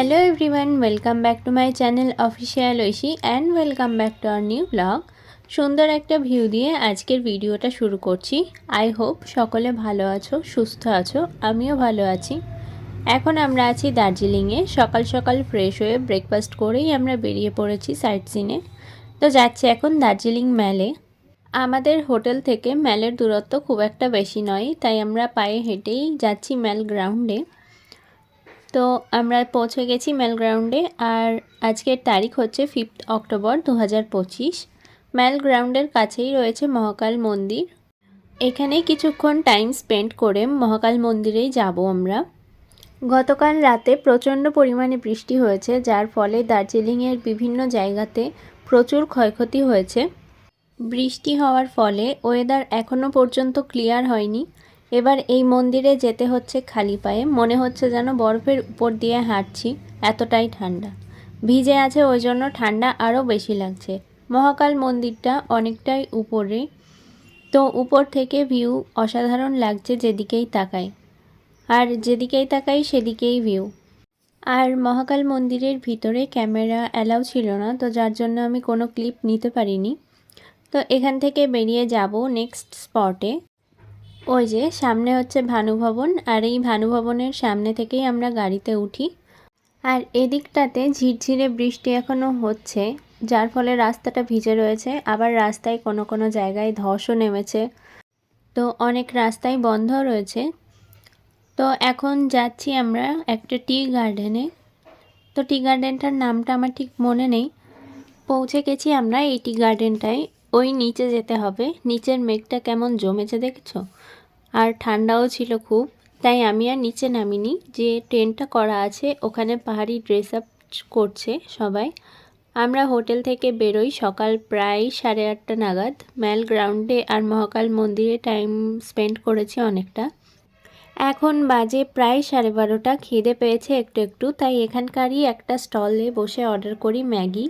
Hello everyone, welcome back to my channel Official Oishi and welcome back to our new vlog. সুন্দর একটা view দিয়ে আজকের ভিডিওটা শুরু করছি। আই হোপ সকলে ভালো আছো, সুস্থ আছো, আমিও ভালো আছি। এখন আমরা আছি দার্জিলিংয়ে। সকাল সকাল ফ্রেশ হয়ে ব্রেকফাস্ট করেই আমরা বেরিয়ে পড়েছি সাইট সিনে। তো যাচ্ছি এখন দার্জিলিং ম্যালে। আমাদের হোটেল থেকে ম্যালের দূরত্ব খুব একটা বেশি নয়, তাই আমরা পায়ে হেঁটেই যাচ্ছি ম্যাল গ্রাউন্ডে। তো আমরা পৌঁছে গেছি ম্যাল গ্রাউন্ডে। আর আজকের তারিখ হচ্ছে 5 অক্টোবর 2025। ম্যাল গ্রাউন্ডের কাছেই রয়েছে মহাকাল মন্দির। এখানে কিছুক্ষণ টাইম স্পেন্ড করে মহাকাল মন্দিরেই যাব আমরা। গতকাল রাতে প্রচণ্ড পরিমাণে বৃষ্টি হয়েছে, যার ফলে দার্জিলিংয়ের বিভিন্ন জায়গাতে প্রচুর ক্ষয়ক্ষতি হয়েছে। বৃষ্টি হওয়ার ফলে ওয়েদার এখনও পর্যন্ত ক্লিয়ার হয়নি। এবার এই মন্দিরে যেতে হচ্ছে খালি পায়ে, মনে হচ্ছে যেন বরফের উপর দিয়ে হাঁটছি, এতটাই ঠান্ডা। ভিজে আছে ওই জন্য ঠান্ডা আরও বেশি লাগছে। মহাকাল মন্দিরটা অনেকটাই উপরে, তো উপর থেকে ভিউ অসাধারণ লাগছে যেদিকেই তাকাই। আর যেদিকেই তাকাই সেদিকেই ভিউ। আর মহাকাল মন্দিরের ভিতরে ক্যামেরা অ্যালাউ ছিল না, তো যার জন্য আমি কোনো ক্লিপ নিতে পারিনি। তো এখান থেকে বেরিয়ে যাব নেক্সট স্পটে। ওই যে সামনে হচ্ছে ভানুভবন, আর এই ভানুভবনের সামনে থেকেই আমরা গাড়িতে উঠি। আর এদিকটাতে ঝিরঝিরে বৃষ্টি এখনও হচ্ছে, যার ফলে রাস্তাটা ভিজে রয়েছে। আবার রাস্তায় কোনো কোনো জায়গায় ধসও নেমেছে, তো অনেক রাস্তাই বন্ধ রয়েছে। তো এখন যাচ্ছি আমরা একটা টি গার্ডেনে। তো টি গার্ডেনটার নামটা আমার ঠিক মনে নেই। পৌঁছে গেছি আমরা এই টি গার্ডেনটায়। ওই নিচে যেতে হবে। নিচের মেঘটা কেমন জমেছে দেখছো, আর ঠান্ডাও ছিল খুব, তাই আমি আর নিচে নামিনি। যে টেন্টটা করা আছে ওখানে পাহাড়ি ড্রেস আপ করছে সবাই। আমরা হোটেল থেকে বেরোই সকাল প্রায় 8:30 নাগাদ। ম্যাল গ্রাউন্ডে আর মহাকাল মন্দিরে টাইম স্পেন্ড করেছি অনেকটা। এখন বাজে প্রায় 12:30। খিদে পেয়েছে একটু একটু, তাই এখানকারই একটা স্টলে বসে অর্ডার করি ম্যাগি।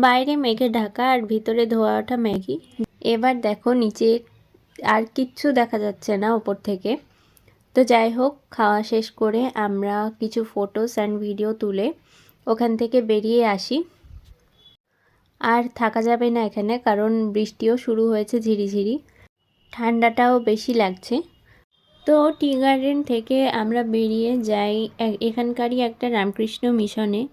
বাইরে মেঘে ঢাকা আর ভিতরে ধোয়া ওঠা ম্যাগি। এবার দেখো নিচে আর কিচ্ছু দেখা যাচ্ছে না ওপর থেকে। তো যাই হোক, খাওয়া শেষ করে আমরা কিছু ফটোস অ্যান্ড ভিডিও তুলে ওখান থেকে বেরিয়ে আসি। আর থাকা যাবে না এখানে, কারণ বৃষ্টিও শুরু হয়েছে ঝিরিঝিরি, ঠান্ডাটাও বেশি লাগছে। তো টি গার্ডেন থেকে আমরা বেরিয়ে যাই এখানকারই একটা রামকৃষ্ণ মিশনে।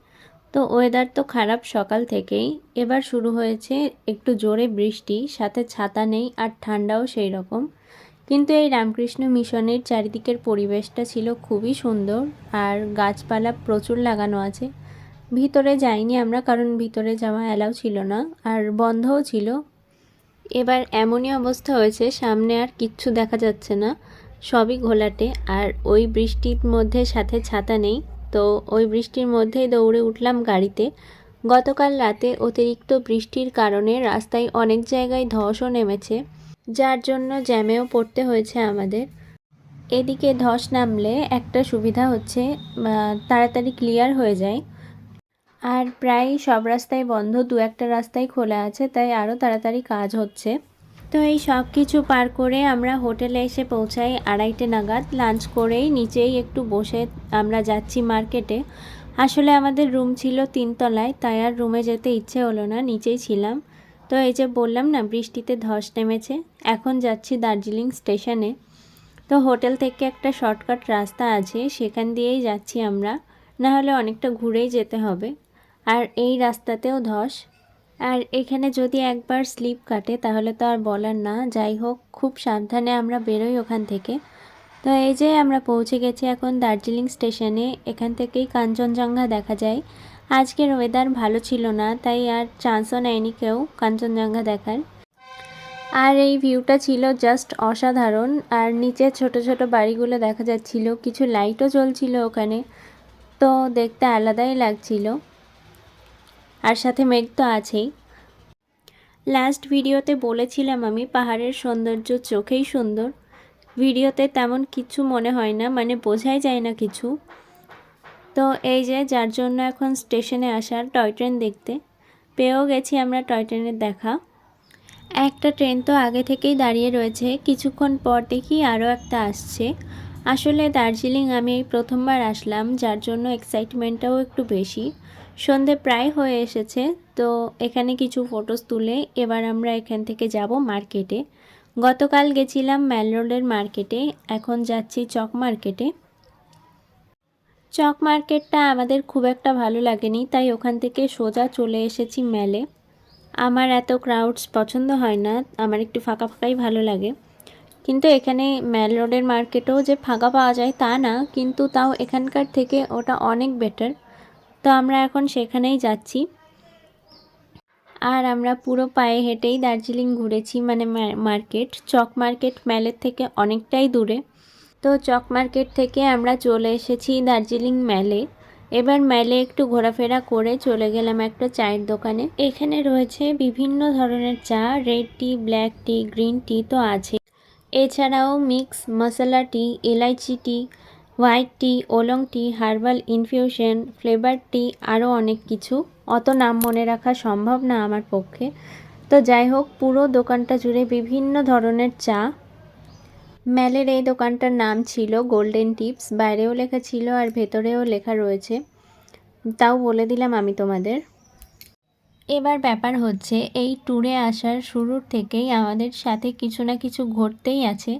তো ওয়েদার তো খারাপ সকাল থেকেই। এবার শুরু হয়েছে একটু জোরে বৃষ্টি, সাথে ছাতা নেই আর ঠান্ডাও সেই রকম। কিন্তু এই রামকৃষ্ণ মিশনের চারিদিকের পরিবেশটা ছিল খুবই সুন্দর, আর গাছপালা প্রচুর লাগানো আছে। ভিতরে যাইনি আমরা, কারণ ভিতরে যাওয়া অ্যালাউ ছিল না আর বন্ধও ছিল। এবার এমনই অবস্থা হয়েছে, সামনে আর কিচ্ছু দেখা যাচ্ছে না, সবই ঘোলাটে। আর ওই বৃষ্টির মধ্যে সাথে ছাতা নেই, তো ওই বৃষ্টির মধ্যেই দৌড়ে উঠলাম গাড়িতে। গতকাল রাতে অতিরিক্ত বৃষ্টির কারণে রাস্তায় অনেক জায়গায় ধসও নেমেছে, যার জন্য জ্যামেও পড়তে হয়েছে আমাদের। এদিকে ধস নামলে একটা সুবিধা হচ্ছে, তাড়াতাড়ি ক্লিয়ার হয়ে যায়। আর প্রায় সব রাস্তায় বন্ধ, দু একটা রাস্তায় খোলা আছে, তাই আরও তাড়াতাড়ি কাজ হচ্ছে। তো এই সব কিছু পার করে আমরা হোটেলে এসে পৌঁছাই 2:30 নাগাদ। লাঞ্চ করেই নিচেই একটু বসে আমরা যাচ্ছি মার্কেটে। আসলে আমাদের রুম ছিল 3 তলায়, তাই আর রুমে যেতে ইচ্ছে হলো না, নিচেই ছিলাম। তো এই যে বললাম না বৃষ্টিতে ধস নেমেছে। এখন যাচ্ছি দার্জিলিং স্টেশনে। তো হোটেল থেকে একটা শর্টকাট রাস্তা আছে, সেখান দিয়েই যাচ্ছি আমরা, না হলে অনেকটা ঘুরেই যেতে হবে। আর এই রাস্তাতেও ধস। আর এখানে যদি একবার স্লিপ কাটে তাহলে তো আর বলার না। যাই হোক, খুব সাবধানে আমরা বেরোই ওখান থেকে। তো এই যে আমরা পৌঁছে গেছি এখন দার্জিলিং স্টেশনে। এখান থেকেই কাঞ্চনজঙ্ঘা দেখা যায়। আজকের ওয়েদার ভালো ছিল না, তাই আর চান্সও নেয়নি কেউ কাঞ্চনজঙ্ঘা দেখার। আর এই ভিউটা ছিল জাস্ট অসাধারণ। আর নিচে ছোট ছোট বাড়িগুলো দেখা যাচ্ছিল, কিছু লাইটও জ্বলছিল ওখানে, তো দেখতে আলাদাই লাগছিল। আর সাথে মেঘ তো আছেই। লাস্ট ভিডিওতে বলেছিলাম আমি পাহাড়ের সৌন্দর্য চোখেই সুন্দর, ভিডিওতে তেমন কিছু মনে হয় না, মানে বোঝাই যায় না কিছু। তো এই যে যার জন্য এখন স্টেশনে আসার টয় ট্রেন দেখতে পেয়েও গেছি আমরা টয় ট্রেনের দেখা। একটা ট্রেন তো আগে থেকেই দাঁড়িয়ে রয়েছে, কিছুক্ষণ পর দেখি আরও একটা আসছে। আসলে দার্জিলিং আমি এই প্রথমবার আসলাম, যার জন্য এক্সাইটমেন্টটাও একটু বেশি। সন্ধে প্রায় হয়ে এসেছে, তো এখানে কিছু ফটোস তুলে এবার আমরা এখান থেকে যাব মার্কেটে। গতকাল গেছিলাম ম্যাল রোডের মার্কেটে, এখন যাচ্ছি চক মার্কেটে। চক মার্কেটটা আমাদের খুব একটা ভালো লাগেনি, তাই ওখান থেকে সোজা চলে এসেছি ম্যালে। আমার এত ক্রাউডস পছন্দ হয় না, আমার একটু ফাঁকা ফাঁকাই ভালো লাগে। কিন্তু এখানে ম্যাল রোডের মার্কেটেও যে ফাঁকা পাওয়া যায় তা না, কিন্তু তাও এখানকার থেকে ওটা অনেক বেটার। তো আমরা এখন সেখানেই যাচ্ছি। আর আমরা পুরো পায়ে হেঁটেই দার্জিলিং ঘুরেছি, মানে মার্কেট, চক মার্কেট ম্যালের থেকে অনেকটাই দূরে। তো চক মার্কেট থেকে আমরা চলে এসেছি দার্জিলিং ম্যালে। এবার ম্যালে একটু ঘোরাফেরা করে চলে গেলাম একটা চায়ের দোকানে। এখানে রয়েছে বিভিন্ন ধরনের চা, রেড টি, ব্ল্যাক টি, গ্রিন টি তো আছে। এছাড়াও মিক্স মশলা টি, এলাইচি টি, হোয়াইট টি, ওলং টি, হার্বাল ইনফিউশন, ফ্লেভার টি, আরও অনেক কিছু। অত নাম মনে রাখা সম্ভব না আমার পক্ষে। তো যাই হোক, পুরো দোকানটা জুড়ে বিভিন্ন ধরনের চা। ম্যালের এই দোকানটার নাম ছিল গোল্ডেন টিপস, বাইরেও লেখা ছিল আর ভেতরেও লেখা রয়েছে, তাও বলে দিলাম আমি তোমাদের। এবার ব্যাপার হচ্ছে, এই ট্যুরে আসার শুরুর থেকেই আমাদের সাথে কিছু না কিছু ঘটতেই আছে।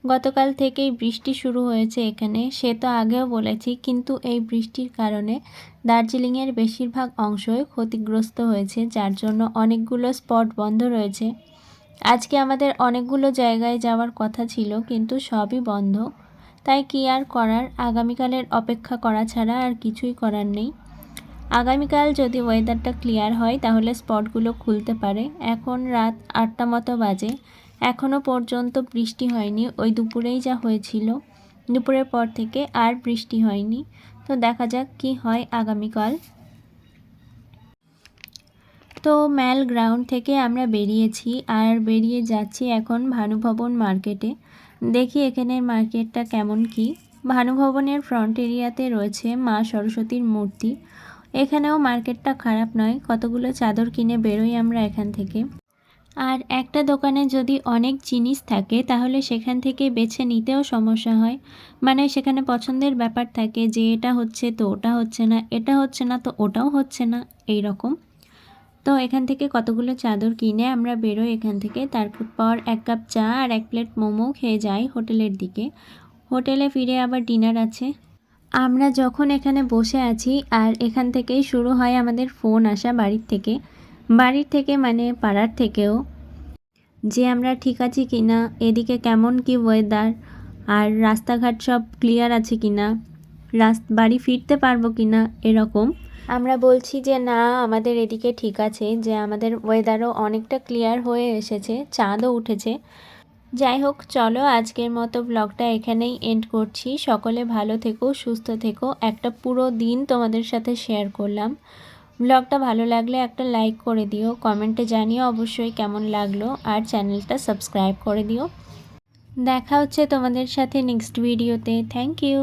গতকাল থেকেই বৃষ্টি শুরু হয়েছে এখানে, সে তো আগেও বলেছি, কিন্তু এই বৃষ্টির কারণে দার্জিলিংয়ের বেশিরভাগ অংশই ক্ষতিগ্রস্ত হয়েছে, যার জন্য অনেকগুলো স্পট বন্ধ রয়েছে। আজকে আমাদের অনেকগুলো জায়গায় যাওয়ার কথা ছিল, কিন্তু সবই বন্ধ। তাই কি আর করার, আগামীকালের অপেক্ষা করা ছাড়া আর কিছুই করার নেই। আগামীকাল যদি ওয়েদারটা ক্লিয়ার হয় তাহলে স্পটগুলো খুলতে পারে। এখন রাত 8টা মতো বাজে, এখনও পর্যন্ত বৃষ্টি হয়নি। ওই দুপুরেই যা হয়েছিল, দুপুরের পর থেকে আর বৃষ্টি হয়নি। তো দেখা যাক কি হয় আগামীকাল। তো ম্যাল গ্রাউন্ড থেকে আমরা বেরিয়েছি আর বেরিয়ে যাচ্ছি এখন ভানুভবন মার্কেটে। দেখি এখানের মার্কেটটা কেমন কি। ভানুভবনের ফ্রন্ট এরিয়াতে রয়েছে মা সরস্বতীর মূর্তি। এখানেও মার্কেটটা খারাপ নয়, কতগুলো চাদর কিনে বেরোই আমরা এখান থেকে। আর একটা দোকানে যদি অনেক জিনিস থাকে তাহলে সেখান থেকে বেছে নিতেও সমস্যা হয়। মানে সেখানে পছন্দের ব্যাপার থাকে যে এটা হচ্ছে তো ওটা হচ্ছে না, এটা হচ্ছে না তো ওটাও হচ্ছে না, এই রকম। তো এখান থেকে কতগুলো চাদর কিনে আমরা বেরোই এখান থেকে। তারপর 1 কাপ চা আর 1 প্লেট মোমো খেয়ে যাই হোটেলের দিকে। হোটেলে ফিরে আবার ডিনার আছে। আমরা যখন এখানে বসে আছি আর এখান থেকেই শুরু হয় আমাদের ফোন আসা বাড়ির থেকে মানে পাড়ার থেকেও, যে আমরা ঠিক আছি কি না, এদিকে কেমন কি ওয়েদার, আর রাস্তাঘাট সব ক্লিয়ার আছে কি না, বাড়ি ফিরতে পারবো কি না, এরকম। আমরা বলছি যে না, আমাদের এদিকে ঠিক আছে, যে আমাদের ওয়েদারও অনেকটা ক্লিয়ার হয়ে এসেছে, চাঁদও উঠেছে। যাই হোক, চলো আজকের মতো ব্লগটা এখানেই এন্ড করছি। সকলে ভালো থেকো, সুস্থ থেকো। একটা পুরো দিন তোমাদের সাথে শেয়ার করলাম। ব্লগটা ভালো লাগলে একটা লাইক করে দিও, কমেন্টে জানিও অবশ্যই কেমন লাগলো, আর চ্যানেলটা সাবস্ক্রাইব করে দিও। দেখা হচ্ছে তোমাদের সাথে নেক্সট ভিডিওতে। Thank you.